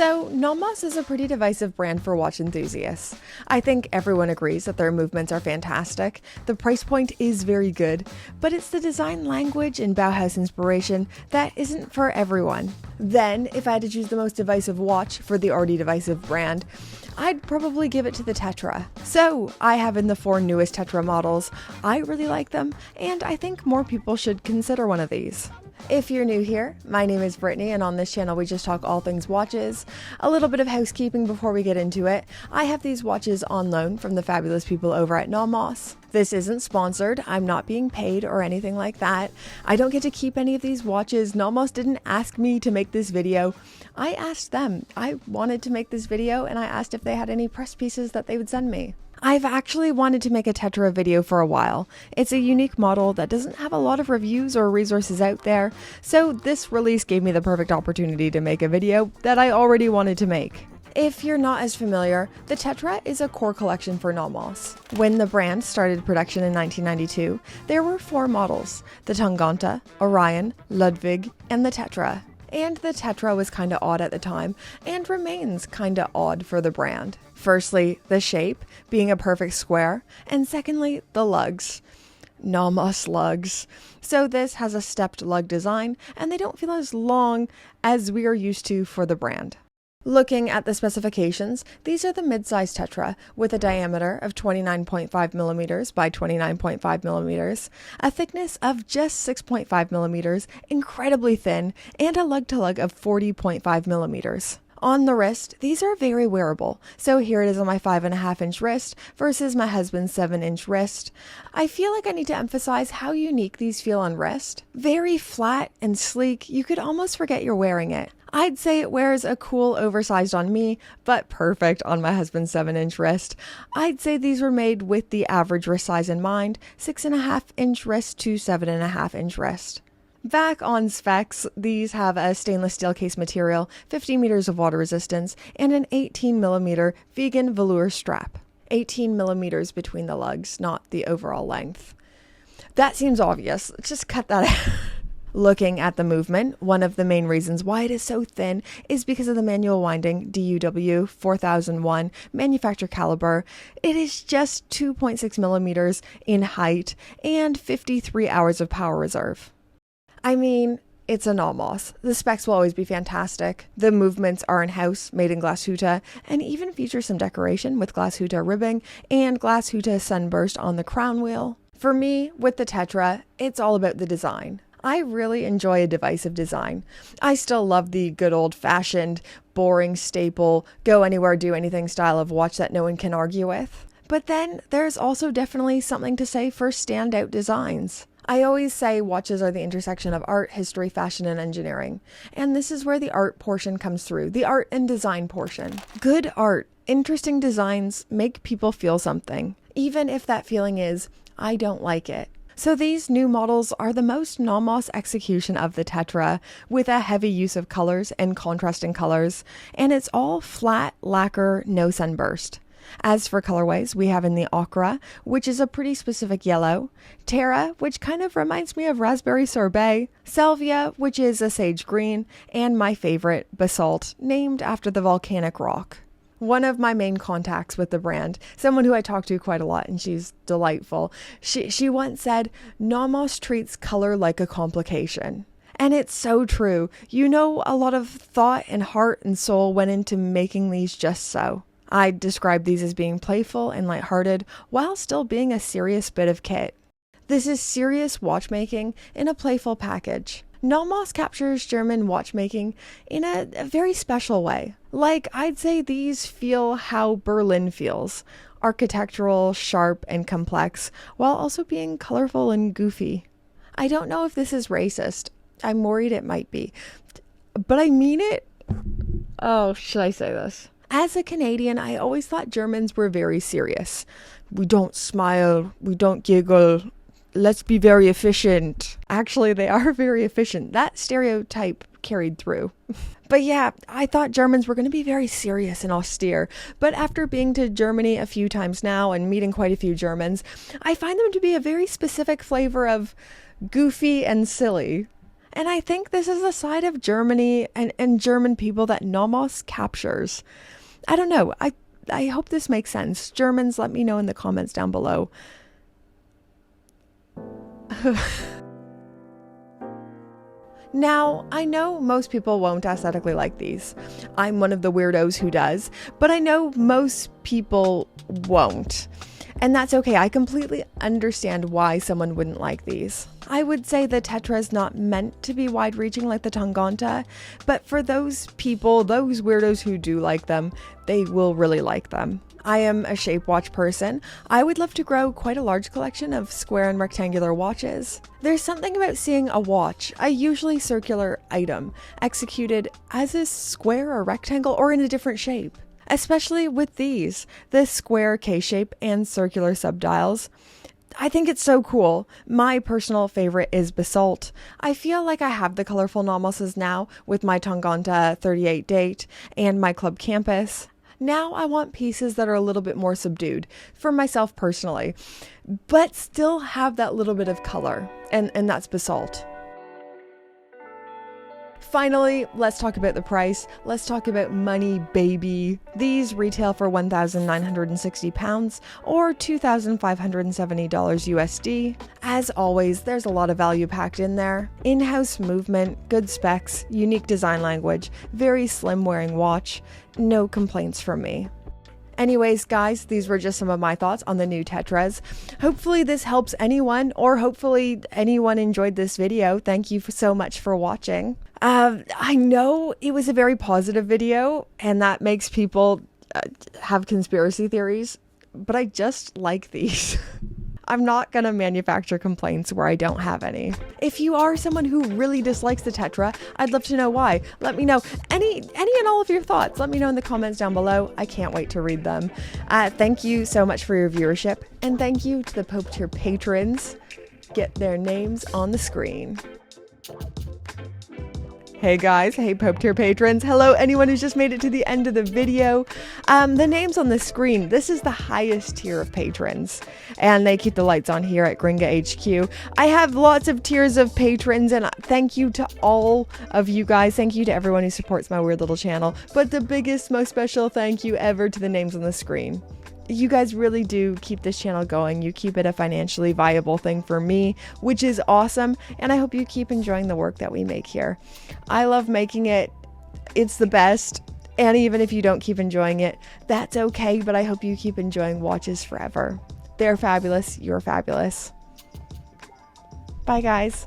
So, NOMOS is a pretty divisive brand for watch enthusiasts. I think everyone agrees that their movements are fantastic, the price point is very good, but it's the design language and Bauhaus inspiration that isn't for everyone. Then, if I had to choose the most divisive watch for the already divisive brand, I'd probably give it to the Tetra. So, I have in the 4 newest Tetra models. I really like them, and I think more people should consider one of these. If you're new here, my name is Brittany, and on this channel we just talk all things watches. A little bit of housekeeping before we get into it. I have these watches on loan from the fabulous people over at NOMOS. This isn't sponsored, I'm not being paid or anything like that. I don't get to keep any of these watches. NOMOS didn't ask me to make this video. I asked them. I wanted to make this video and I asked if they had any press pieces that they would send me. I've actually wanted to make a Tetra video for a while. It's a unique model that doesn't have a lot of reviews or resources out there, so this release gave me the perfect opportunity to make a video that I already wanted to make. If you're not as familiar, the Tetra is a core collection for NOMOS. When the brand started production in 1992, there were 4 models: the Tanganta, Orion, Ludwig, and the Tetra. And the Tetra was kinda odd at the time, and remains kinda odd for the brand. Firstly, the shape, being a perfect square, and secondly, the lugs. NOMOS lugs. So this has a stepped lug design, and they don't feel as long as we are used to for the brand. Looking at the specifications, these are the mid-size Tetra with a diameter of 29.5 millimeters by 29.5 millimeters, a thickness of just 6.5 millimeters, incredibly thin, and a lug-to-lug of 40.5 millimeters. On the wrist, these are very wearable. So here it is on my 5.5-inch wrist versus my husband's 7-inch wrist. I feel like I need to emphasize how unique these feel on wrist. Very flat and sleek, you could almost forget you're wearing it. I'd say it wears a cool oversized on me, but perfect on my husband's 7-inch wrist. I'd say these were made with the average wrist size in mind, 6.5-inch wrist to 7.5-inch wrist. Back on specs, these have a stainless steel case material, 50 meters of water resistance, and an 18mm vegan velour strap. 18 millimeters between the lugs, not the overall length. That seems obvious. Just cut that out. Looking at the movement, one of the main reasons why it is so thin is because of the manual winding DUW 4001 manufacturer caliber. It is just 2.6 millimeters in height and 53 hours of power reserve. I mean, it's a NOMOS. The specs will always be fantastic. The movements are in-house, made in Glashütte, and even feature some decoration with Glashütte ribbing and Glashütte sunburst on the crown wheel. For me, with the Tetra, it's all about the design. I really enjoy a divisive design. I still love the good old-fashioned, boring staple, go anywhere, do anything style of watch that no one can argue with. But then there's also definitely something to say for standout designs. I always say watches are the intersection of art, history, fashion, and engineering. And this is where the art portion comes through, the art and design portion. Good art, interesting designs make people feel something, even if that feeling is, I don't like it. So these new models are the most NOMOS execution of the Tetra, with a heavy use of colors and contrasting colors, and it's all flat, lacquer, no sunburst. As for colorways, we have in the ochre, which is a pretty specific yellow, Terra, which kind of reminds me of raspberry sorbet, Salvia, which is a sage green, and my favorite, basalt, named after the volcanic rock. One of my main contacts with the brand, someone who I talk to quite a lot, and she's delightful, she once said, NOMOS treats color like a complication. And it's so true. You know, a lot of thought and heart and soul went into making these just so. I describe these as being playful and lighthearted while still being a serious bit of kit. This is serious watchmaking in a playful package. NOMOS captures German watchmaking in a very special way. Like, I'd say these feel how Berlin feels. Architectural, sharp, and complex, while also being colorful and goofy. I don't know if this is racist. I'm worried it might be. But I mean it. Oh, should I say this? As a Canadian, I always thought Germans were very serious. We don't smile, we don't giggle, let's be very efficient. Actually, they are very efficient. That stereotype carried through. But yeah, I thought Germans were going to be very serious and austere. But after being to Germany a few times now and meeting quite a few Germans, I find them to be a very specific flavor of goofy and silly. And I think this is a side of Germany and German people that NOMOS captures. I don't know. I hope this makes sense. Germans, let me know in the comments down below. Now, I know most people won't aesthetically like these. I'm one of the weirdos who does, but I know most people won't. And that's okay. I completely understand why someone wouldn't like these. I would say the Tetra is not meant to be wide-reaching like the Tanganta, but for those people, those weirdos who do like them, they will really like them. I am a shape watch person. I would love to grow quite a large collection of square and rectangular watches. There's something about seeing a watch, a usually circular item, executed as a square or rectangle or in a different shape. Especially with these, the square K-shape and circular subdials. I think it's so cool. My personal favorite is Basalt. I feel like I have the colorful NOMOSes now with my Tanganta 38 date and my Club Campus. Now I want pieces that are a little bit more subdued for myself personally, but still have that little bit of color, and that's Basalt. Finally, let's talk about the price. Let's talk about money, baby. These retail for £1,960 or $2,570 USD. As always, there's a lot of value packed in there. In-house movement, good specs, unique design language, very slim wearing watch. No complaints from me. Anyways, guys, these were just some of my thoughts on the new Tetras. Hopefully this helps anyone, or hopefully anyone enjoyed this video. Thank you so much for watching. I know it was a very positive video, and that makes people have conspiracy theories, but I just like these. I'm not gonna manufacture complaints where I don't have any. If you are someone who really dislikes the Tetra, I'd love to know why. Let me know any and all of your thoughts. Let me know in the comments down below. I can't wait to read them. Thank you so much for your viewership, and thank you to the Pope Tier patrons. Get their names on the screen. Hey guys, hey Pope Tier patrons, hello anyone who's just made it to the end of the video. The names on the screen, this is the highest tier of patrons, and they keep the lights on here at Gringa HQ. I have lots of tiers of patrons, and thank you to all of you guys. Thank you to everyone who supports my weird little channel, but the biggest, most special thank you ever to the names on the screen. You guys really do keep this channel going. You keep it a financially viable thing for me, which is awesome. And I hope you keep enjoying the work that we make here. I love making it. It's the best. And even if you don't keep enjoying it, that's okay. But I hope you keep enjoying watches forever. They're fabulous. You're fabulous. Bye, guys.